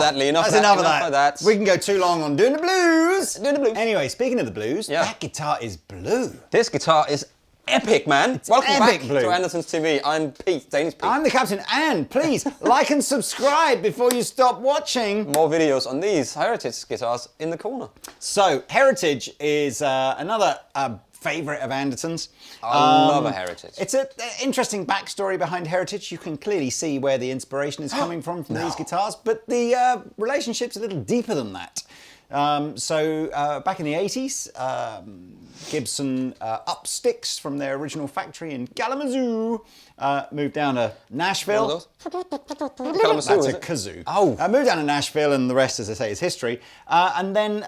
that, Lee. That's enough of that. We can go too long on doing the blues. Doing the blues. Anyway, speaking of the blues, that guitar is blue. This guitar is epic, man. Welcome back blue. to Andertons TV. I'm Pete, Danish Pete. I'm the captain, and please like and subscribe before you stop watching. More videos on these Heritage guitars in the corner. So, Heritage is another favourite of Andertons. I love a Heritage. It's an interesting backstory behind Heritage. You can clearly see where the inspiration is coming from these guitars, but the relationship's a little deeper than that. Back in the 80s, Gibson up sticks from their original factory in Kalamazoo, moved down to Nashville. Kalamazoo, That's a kazoo. Oh. Moved down to Nashville, and the rest, as I say, is history. And then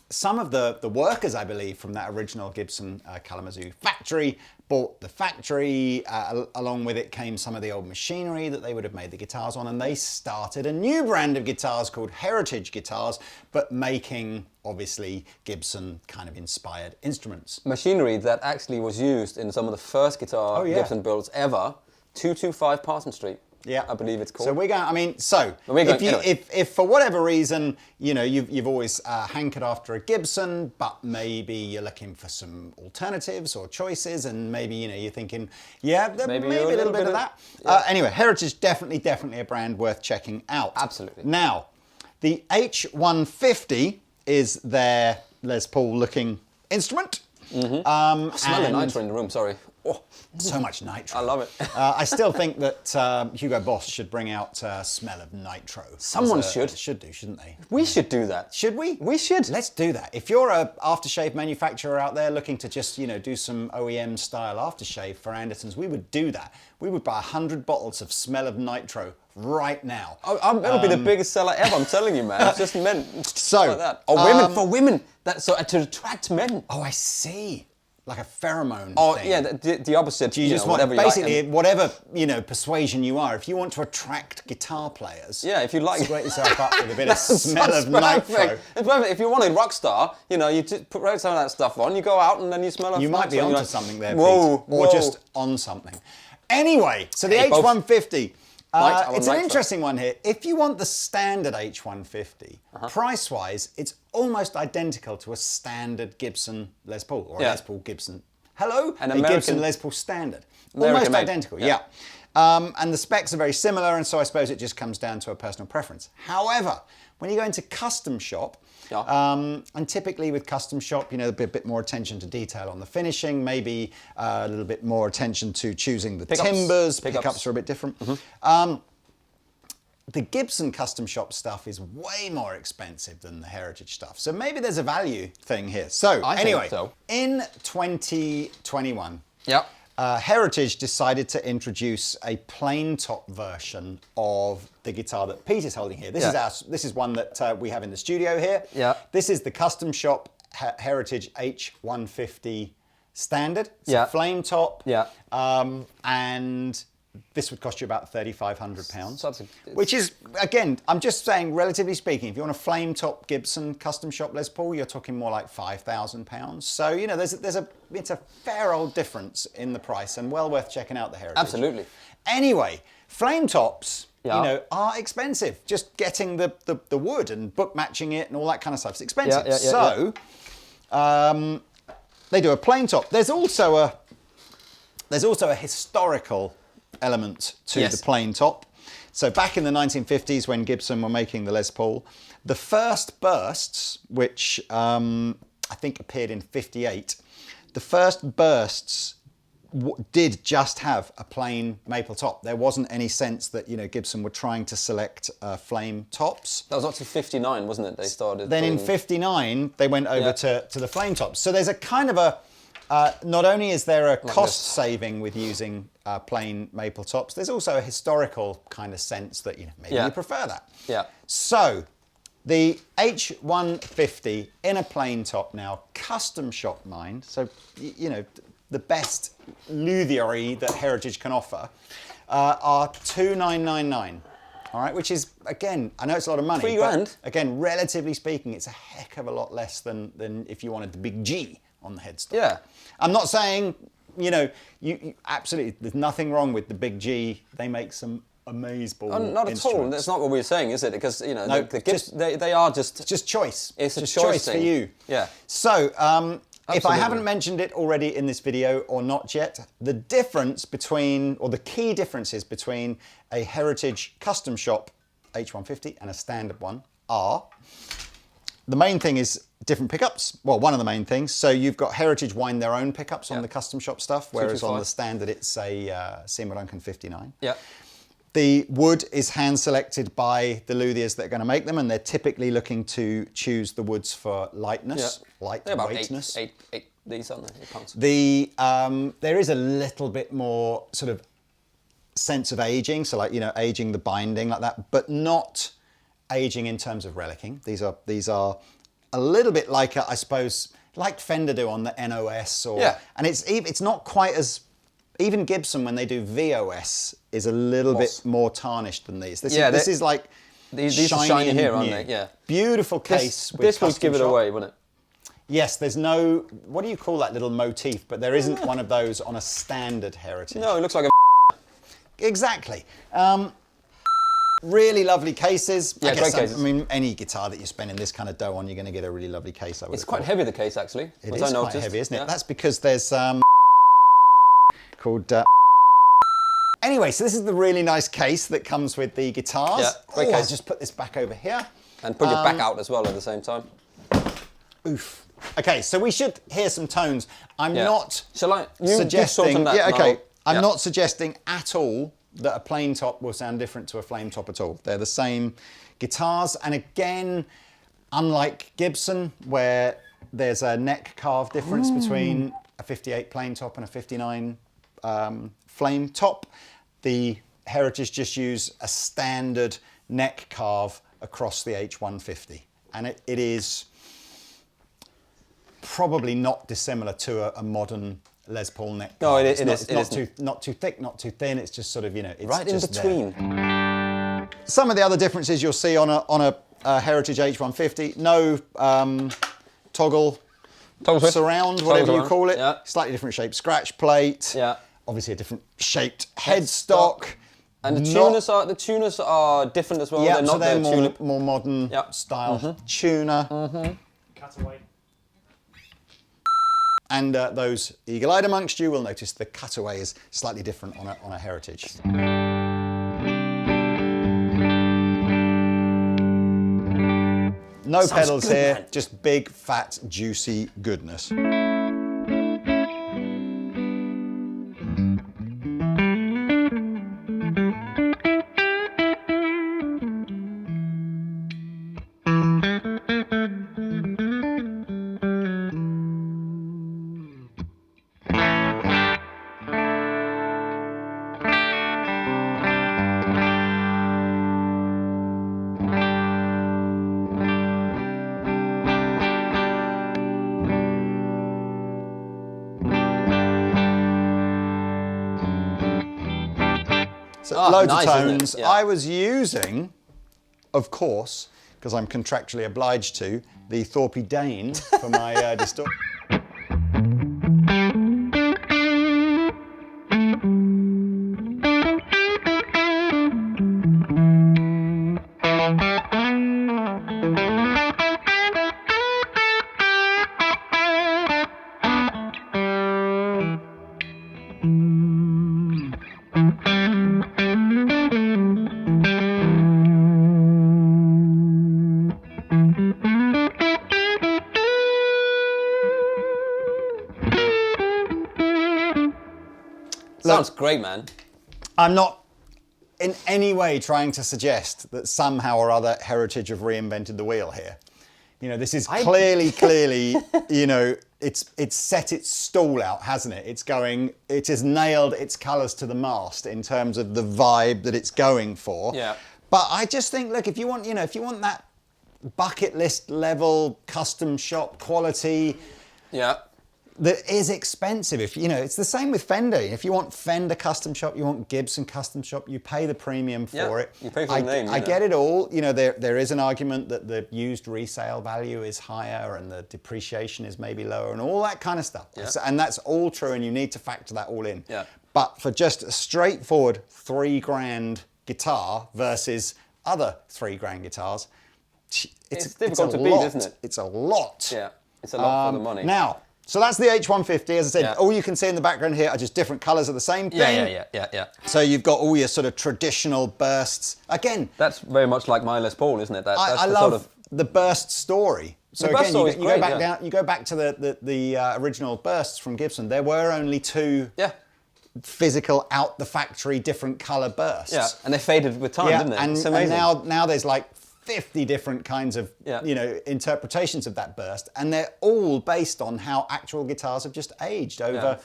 some of the workers, I believe, from that original Gibson Kalamazoo factory bought the factory. Along with it came some of the old machinery that they would have made the guitars on, and they started a new brand of guitars called Heritage guitars, but making, obviously, Gibson kind of inspired instruments. Machinery that actually was used in some of the first guitar Gibson builds ever. 225 Parson Street. Yeah, I believe it's called. So we're going. I mean, if for whatever reason, you know, you've always hankered after a Gibson, but maybe you're looking for some alternatives or choices, and maybe you're thinking, maybe a little bit of that. Yeah. Anyway, Heritage definitely a brand worth checking out. Absolutely. Now, the H150 is their Les Paul looking instrument. I smell the nitro in the room. Sorry. Oh. So much nitro. I love it. I still think that Hugo Boss should bring out Smell of Nitro. Someone should. Should do, shouldn't they? We should do that. Should we? We should. Let's do that. If you're a aftershave manufacturer out there looking to just, do some OEM style aftershave for Andertons, we would do that. We would buy 100 bottles of Smell of Nitro right now. It'll be the biggest seller ever, I'm telling you, man. It's just men. So, like that. Or women, for women. To attract men. Oh, I see. Like a pheromone thing. Yeah, the opposite. You just want, whatever basically, you like. whatever, persuasion you are, if you want to attract guitar players, if you like, sweat yourself up with a bit of Smell of Nitro. It's perfect. If you want a rock star, you just put some of that stuff on, you go out and then you smell of You might be onto onto something there, whoa, Pete. Or just on something. Anyway, so the H150. It's an interesting one here. If you want the standard H150, price-wise, it's almost identical to a standard Gibson Les Paul, or a Les Paul Gibson. Hello? A Gibson Les Paul standard. Almost identical, and the specs are very similar, and so I suppose it just comes down to a personal preference. However, when you go into custom shop, and typically with custom shop, a bit more attention to detail on the finishing, maybe a little bit more attention to choosing the timbers. Pickups are a bit different. The Gibson custom shop stuff is way more expensive than the Heritage stuff. So maybe there's a value thing here. So anyway, in 2021, Heritage decided to introduce a plain top version of the guitar that Pete is holding here. This is one that we have in the studio here. This is the custom shop Heritage H150 standard. It's a flame top. And this would cost you about £3,500, which is, again, I'm just saying, relatively speaking, if you want a flame top Gibson custom shop Les Paul, you're talking more like £5,000. So it's a fair old difference in the price, and well worth checking out the Heritage. Absolutely. Anyway, flame tops, are expensive. Just getting the wood and book matching it and all that kind of stuff is expensive. They do a plain top. There's also a historical element to the plain top. So back in the 1950s, when Gibson were making the Les Paul, the first bursts, which I think appeared in '58, the first bursts did just have a plain maple top. There wasn't any sense that Gibson were trying to select flame tops. That was up to '59, wasn't it? They started. Then in '59 they went over to the flame tops. So there's a kind of a not only is there a cost saving with using plain maple tops, there's also a historical kind of sense that maybe you prefer that. So the H150 in a plain top now, custom shop mind. So the best luthiery that Heritage can offer are $2,999. All right, which is, again, I know it's a lot of money. $3,000. Again, relatively speaking, it's a heck of a lot less than if you wanted the big G on the headstock. Yeah. I'm not saying, you absolutely, there's nothing wrong with the big G. They make some amazeballs. Not at all. That's not what we were saying, is it? Because no, the Gibson, they are just. It's just choice. It's just a choice for you. Yeah. So, if I haven't mentioned it already in this video or not yet, the difference between, or the key differences between a Heritage custom shop H150 and a standard one are, the main thing is different pickups. Well, one of the main things. So you've got Heritage wind their own pickups on the custom shop stuff, whereas on the standard it's a Seymour Duncan 59. Yeah. The wood is hand selected by the luthiers that are going to make them, and they're typically looking to choose the woods for lightness, lightweightness. Eight these, aren't they? 8 pounds. There is a little bit more sort of sense of aging, so like, aging the binding like that, but not aging in terms of relicking. These are a little bit like, I suppose, like Fender do on the NOS, and it's not quite as, even Gibson when they do VOS is a little bit more tarnished than these. This is like these are shiny here, aren't they? Yeah. Beautiful case. This would give it away, wouldn't it? Yes, there's no, what do you call that little motif? But there isn't one of those on a standard Heritage. No, it looks like a. Exactly. Really lovely cases. Yeah, great cases. I mean, any guitar that you're spending this kind of dough on, you're going to get a really lovely case. It's quite heavy, the case, actually. It is quite heavy, isn't it? Yeah. That's because there's called. Anyway, so this is the really nice case that comes with the guitars. Yeah, great case. I'll just put this back over here. And put your back out as well at the same time. Oof. Okay, so we should hear some tones. I'm not suggesting. I'm not suggesting at all that a plain top will sound different to a flame top at all. They're the same guitars, and again, unlike Gibson, where there's a neck carve difference between a 58 plain top and a 59 flame top, the Heritage just use a standard neck carve across the H150, and it is probably not dissimilar to a modern Les Paul neck. No, it's not too thick, not too thin. It's just sort of, it's right in between. There. Some of the other differences you'll see on a Heritage H150, no toggle surround, whatever you call it. Yeah. Slightly different shaped scratch plate. Yeah. Obviously a different shaped headstock. And the tuners are different as well. Yeah, they're not they're more modern style tuner. Cutaway. And those eagle-eyed amongst you will notice the cutaway is slightly different on a Heritage. No pedals here, man. Just big, fat, juicy goodness. So loads of tones. Yeah. I was using, of course, because I'm contractually obliged to, the Thorpe Dane for my distortion. Sounds great, man. I'm not in any way trying to suggest that somehow or other Heritage have reinvented the wheel here. This is clearly, it's set its stall out, hasn't it? It has nailed its colours to the mast in terms of the vibe that it's going for. Yeah. But I just think, look, if you want that bucket list level custom shop quality. Yeah. That is expensive. It's the same with Fender. If you want Fender custom shop, you want Gibson custom shop, you pay the premium for it. You pay for the name. I get it all. There is an argument that the used resale value is higher and the depreciation is maybe lower and all that kind of stuff. Yeah. And that's all true, and you need to factor that all in. Yeah. But for just a straightforward $3,000 guitar versus other $3,000 guitars, it's difficult to beat, isn't it? It's a lot. Yeah, it's a lot for the money. Now, so that's the H150. As I said, all you can see in the background here are just different colours of the same thing. Yeah. So you've got all your sort of traditional bursts. Again, that's very much like my Les Paul, isn't it? I love the burst story. So again, you go back to the original bursts from Gibson. There were only two physical out the factory different colour bursts. Yeah, and they faded with time, didn't they? And, it's amazing. And now there's like 50 different kinds of interpretations of that burst, and they're all based on how actual guitars have just aged over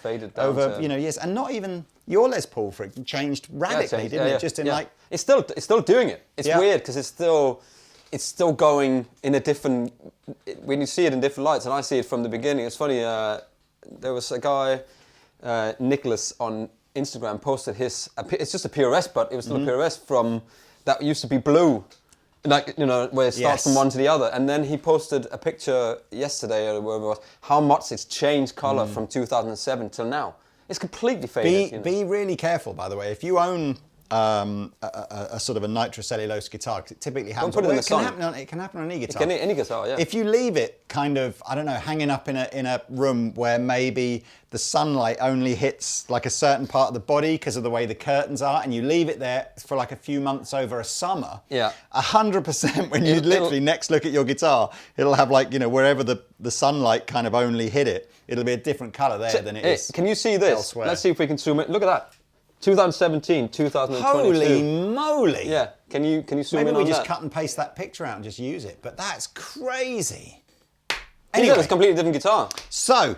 years. And not even your Les Paul for it changed radically, didn't it? Just in like it's still doing it. It's weird because it's still going in a different, when you see it in different lights, and I see it from the beginning. It's funny, there was a guy, Nicholas, on Instagram posted it's just a PRS, but it was still a PRS from, that used to be blue, like, where it starts from one to the other. And then he posted a picture yesterday, or whatever it was, how much it's changed colour from 2007 till now. It's completely faded. Be really careful, by the way. If you own a sort of a nitrocellulose guitar, because it typically happens. Don't put it in the sun. It can happen on any guitar. Any guitar, yeah. If you leave it kind of, I don't know, hanging up in a room where maybe the sunlight only hits like a certain part of the body because of the way the curtains are, and you leave it there for like a few months over a summer, 100% when you literally next look at your guitar, it'll have like, wherever the sunlight kind of only hit it, it'll be a different colour there than it is. Can you see this? Elsewhere. Let's see if we can zoom in. Look at that. 2017, 2022. Holy moly! Yeah, can you zoom in on that? Maybe we just cut and paste that picture out and just use it, but that's crazy. Anyway, it's a completely different guitar. So,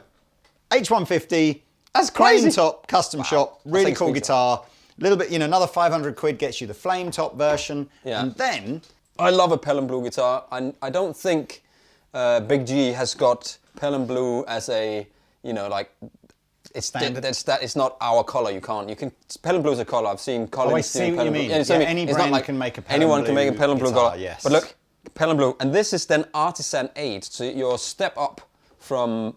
H150, that's crazy. Flame top, custom shop, really cool guitar. A little bit, another 500 quid gets you the flame top version, and then I love a Pelham Blue guitar. I don't think Big G has got Pelham Blue as a it's not our colour. You can. Pelham Blue is a colour. I've seen Collins. I see what you mean. Any brand can make a Pelham anyone Blue can make a Pelham Blue guitar, colour. yes. But look, Pelham Blue, and this is then Artisan aged. So your step up from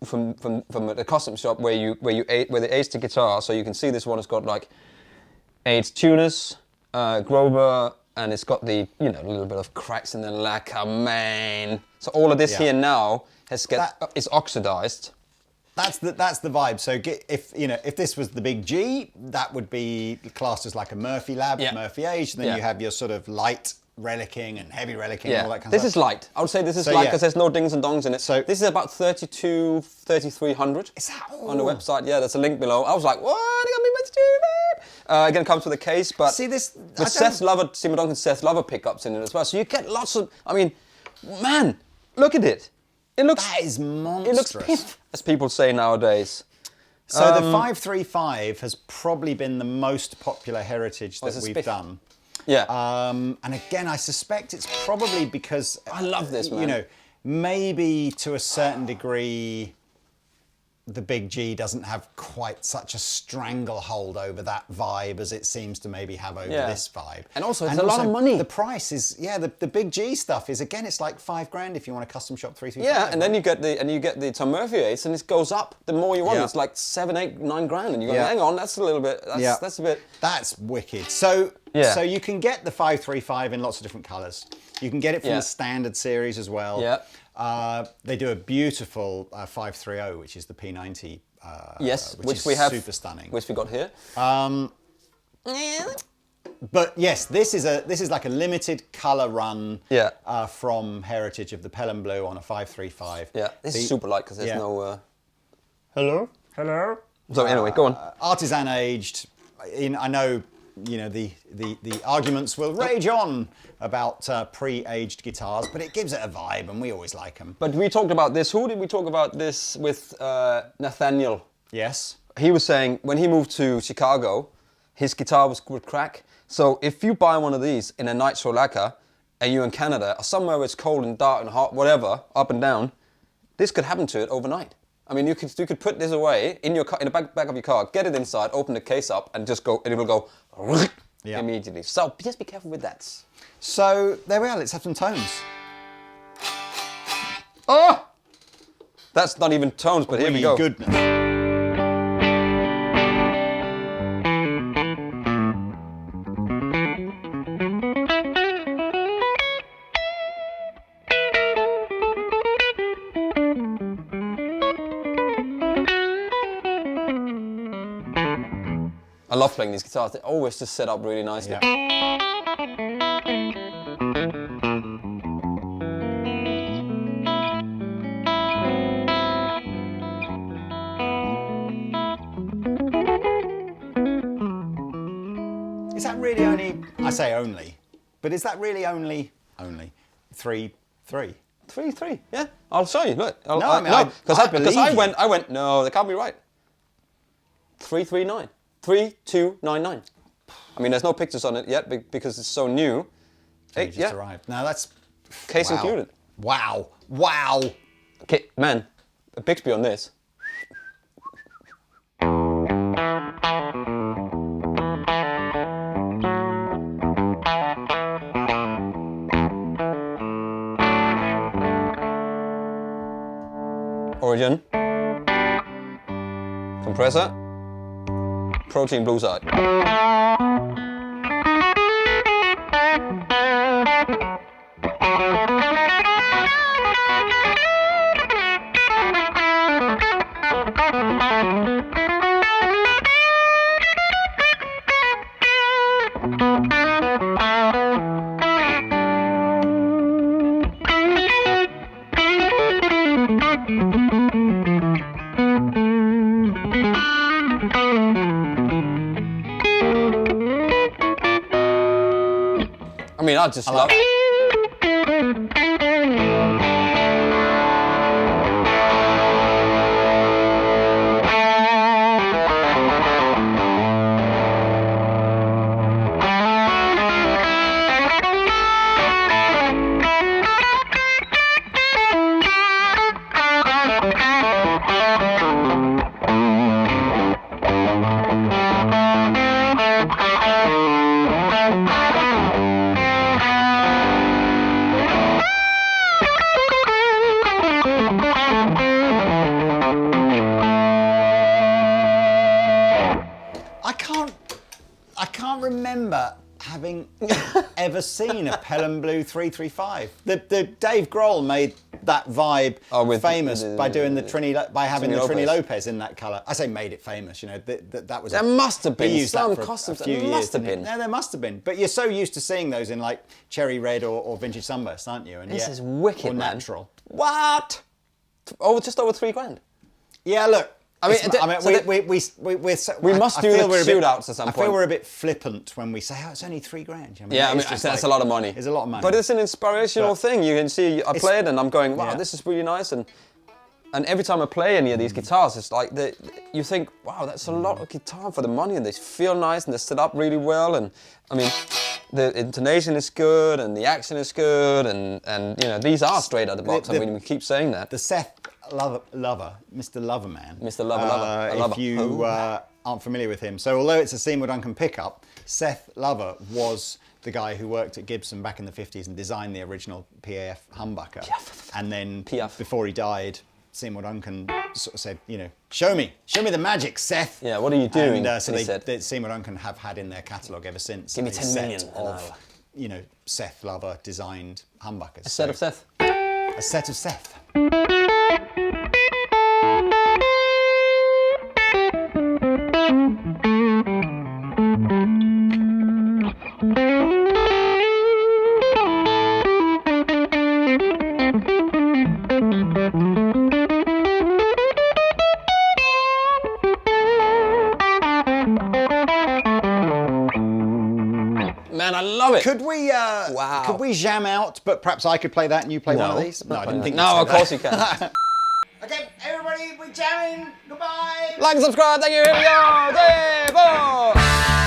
the custom shop where they aged the guitar. So you can see this one has got like aged tuners, Grover, and it's got the a little bit of cracks in the lacquer, man. So all of this here now is oxidized. That's the vibe. So if this was the Big G, that would be classed as like a Murphy Lab, Murphy aged, and then you have your sort of light relicking and heavy relicking and all that kind of stuff. This is light. I would say this is light because there's no dings and dongs in it. So this is about 3,300. Is that on the website? Yeah, there's a link below. I was like, what? They got me with stupid. Again, it comes with a case, but see this with Simo Duncan's Seth Lover pickups in it as well. So you get lots of. I mean, man, look at it. That is monstrous. It looks piff, as people say nowadays. So the 535 has probably been the most popular heritage that we've done. Yeah. And again, I suspect it's probably because I love this, man. Maybe to a certain degree, the Big G doesn't have quite such a stranglehold over that vibe as it seems to maybe have over this vibe. And also, it's a lot of money. The price is, the Big G stuff is, again, it's like $5,000 if you want a custom shop 335. Yeah, and then you get the Tom Murphy Ace, and it goes up the more you want. It's like 7, 8, 9 grand, and you go, hang on, that's a little bit. That's a bit. That's wicked. So you can get the 535 in lots of different colours. You can get it from the standard series as well. Yeah. They do a beautiful 530, which is the P90. Which we have super stunning. Which we got here. But yes, this is like a limited colour run. From Heritage of the Pelham Blue on a 535. Yeah, this is super light because there's no. Hello. So anyway, go on. Artisan aged. I know. The arguments will rage on about pre-aged guitars, but it gives it a vibe, and we always like them. But we talked about this. Who did we talk about this with? Nathaniel. Yes. He was saying when he moved to Chicago, his guitar would crack. So if you buy one of these in a nitro lacquer, and you're in Canada or somewhere where it's cold and dark and hot, whatever, up and down, this could happen to it overnight. I mean, you could put this away in your car, in the back of your car, get it inside, open the case up, and just go, and it will go immediately. So just be careful with that. So there we are. Let's have some tones. Oh, that's not even tones, but here we go. Goodness. I love playing these guitars. They always just set up really nicely. Yeah. Is that really only, I say only, but is that really only 3/3? 3/3, yeah. I'll show you. Look. Because I went. No, that can't be right. 339, 3299. I mean, there's no pictures on it yet because it's so new. It just arrived. Now that's case included. Wow. Okay, man, a Bixby on this. Origin, compressor, protein blue side. I mean, I just love it. I can't remember having ever seen a Pelham Blue 335. The Dave Grohl made that vibe famous by doing by having the Trini Lopez in that colour. I say made it famous, you know. That was. There must have been some costumes. There must have been. No, there must have been. But you're so used to seeing those in like cherry red or vintage sunburst, aren't you? And this is wicked, or man. Natural. What? Just over $3,000. Yeah, look. I mean, we must do the shootouts at some point. I feel we're a bit flippant when we say, "Oh, it's only $3,000." I mean, that's a lot of money. It's a lot of money. But it's an inspirational thing. You can see, I play it and I'm going, wow, this is really nice. And every time I play any of these guitars, it's like you think, wow, that's a lot of guitar for the money, and they feel nice and they're set up really well. And I mean, the intonation is good and the action is good, and you know, these are straight out of the box. I mean, we keep saying that. The Seth Lover, Mr. Loverman. Mr. Lover. If you aren't familiar with him. So although it's a Seymour Duncan pickup, Seth Lover was the guy who worked at Gibson back in the 50s and designed the original PAF humbucker. And then before he died, Seymour Duncan sort of said, you know, show me the magic, Seth. Yeah, what are you doing? And so Seymour Duncan have had in their catalogue ever since. Give me 10 million. Of, you know, Seth Lover designed humbuckers. A set of Seth. A set of Seth. Man, I love it. Could we could we jam out, but perhaps I could play that and you play one of these? No, I didn't think of course you can. Okay, everybody, we're jamming. Goodbye. Like and subscribe. Thank you. Here we go. 3, 4.